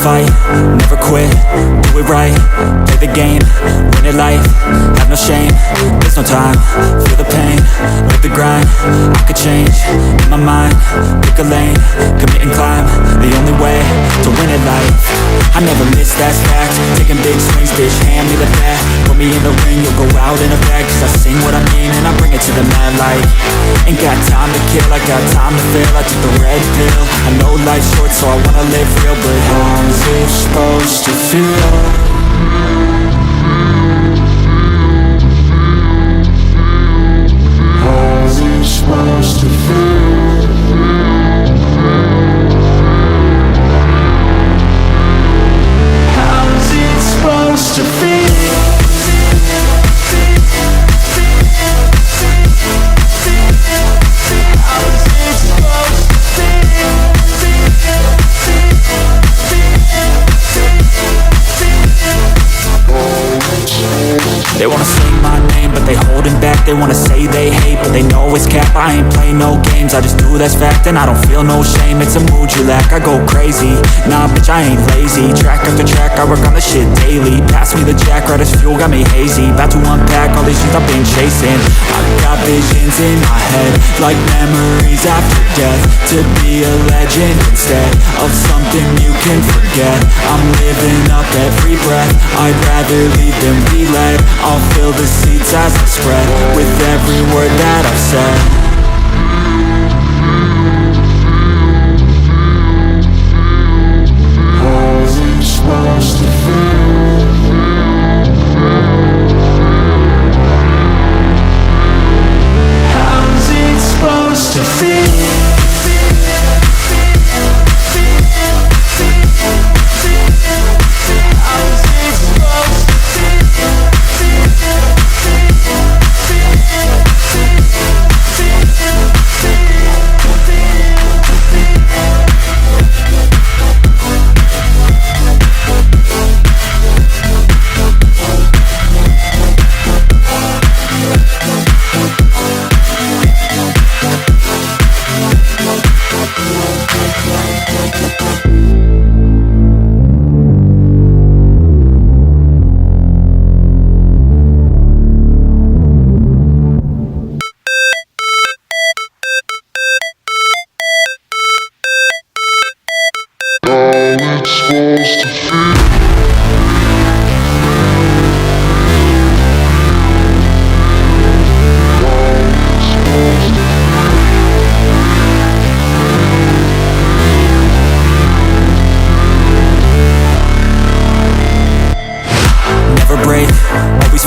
fight, never quit, do it right, play the game, win it life, have no shame, there's no time, feel the pain, live the grind, I could change, in my mind, pick a lane, commit and climb, the only way to win it life, I never miss, that's fact, taking big swings, bitch, hand me the bat, put me in the ring, you'll go out in a bag, cause I sing what I mean and I bring it to the mad light, ain't got time to kill, I got time to feel, I took the red pill, I know life's short so I wanna live real, but how's it supposed to feel? How's it supposed to feel? How's it supposed to feel? They wanna say my name, but they holding back. They wanna say they hate, but they know it's cap. I ain't play no games, I just do that's fact. And I don't feel no shame, it's a mood you lack. I go crazy, nah bitch I ain't lazy. Track after track, I work on the shit daily. Pass me the jack, right as fuel, got me hazy. About to unpack all these shit I've been chasing. I've got visions in my head, like memories after death. To be a legend instead of something you can forget. I'm living up every breath, I'd rather lead than be led. I'll fill the seats as I spread with every word that I've said. How's it supposed to feel? How's it supposed to feel?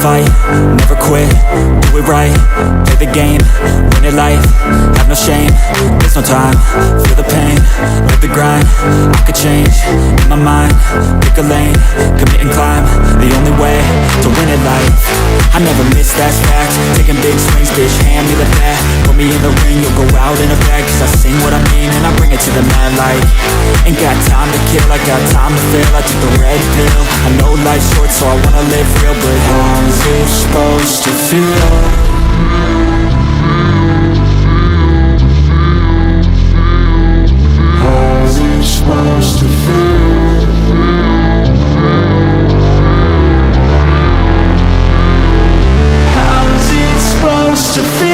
Fight, never quit, do it right, play the game, win it life, have no shame, there's no time, feel the pain, live the grind, I could change, in my mind, pick a lane, commit and climb, the only way to win it life, I never miss, that's fact, taking big swings, bitch, hand me the bat, put me in the ring, you'll go out in a bag, cause I sing what I mean and I bring it to the mad light, ain't got time to kill, I got time to feel, I took the red pill, I know life's short so I wanna live real, but how's it supposed to feel? How's it supposed to feel? How's it supposed to feel?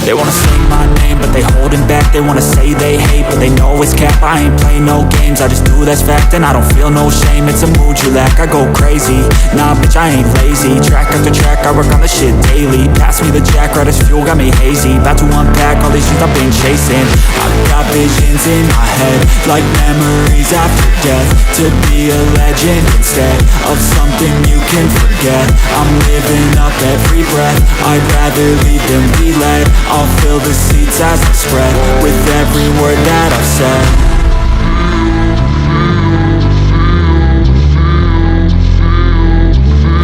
They wanna say my name, but they holding back. They wanna say they hate, but they know it's cap. I ain't play no games, I just do that's fact. And I don't feel no shame, it's a mood you lack. I go crazy, nah bitch I ain't lazy. Track after track, I work on the shit daily. Pass me the jack, right as fuel, got me hazy. About to unpack all these shit I've been chasing. I've got visions in my head, like memories after death. To be a legend instead of something you can forget. I'm living up every breath, I'd rather lead than be led. I'll fill the seats as I spread with every word that I've said.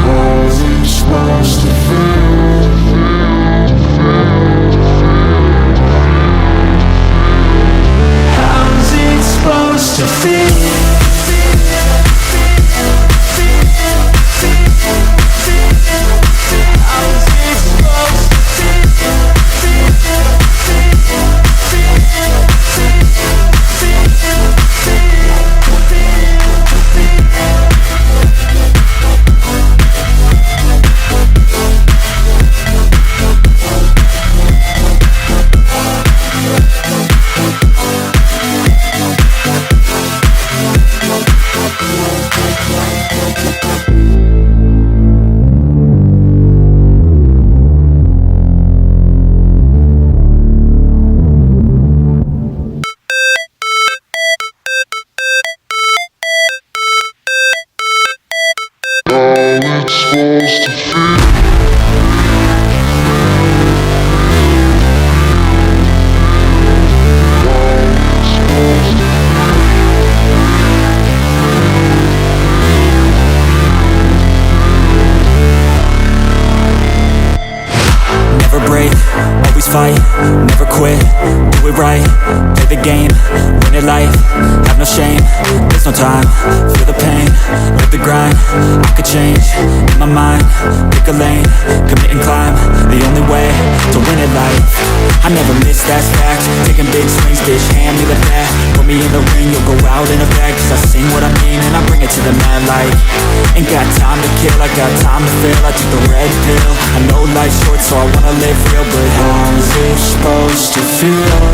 How's it supposed to feel? How's it supposed to feel? how it's supposed to feel. Never break, always fight, never quit, do it right, play the game, win it life, have no shame, there's no time, feel the pain, live the grind, I could change, in my mind, pick a lane, commit and climb, the only way to win it life, I never miss, that's fact, taking big swings, bitch, hand me the bat, put me in the ring, you'll go out in a bag, cause I sing what I mean and I bring it to the mad light, ain't got time to kill, I got time to feel, I took the red pill, I know life's short so I wanna live real, but how's it supposed to feel?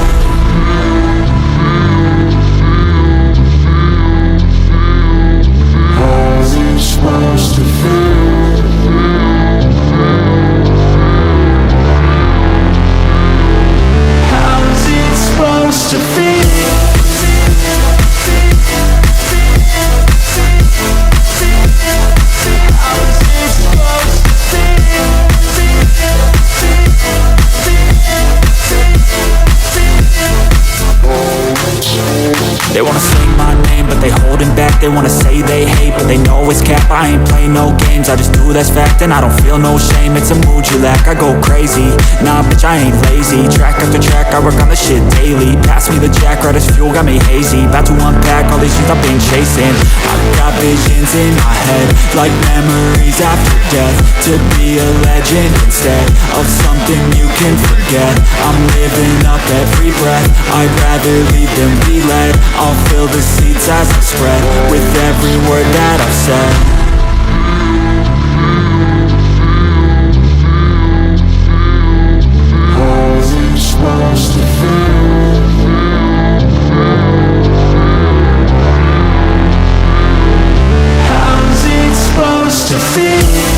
How's it supposed to feel? How's it supposed to feel? They wanna sing my name, but they holding back. They wanna say they hate, but they know it's cap. I ain't play no games, I just do that's fact. And I don't feel no shame, it's a mood you lack. I go crazy, nah bitch I ain't lazy. Track after track, I work on the shit daily. Pass me the jack, right as fuel, got me hazy. About to unpack all these things I've been chasing. I've got visions in my head, like memories after death. To be a legend instead of something you can forget. I'm living up every breath, I'd rather lead than be led. I'll fill the seats as I spread with every word that I've said. How's it supposed to feel? How's it supposed to feel?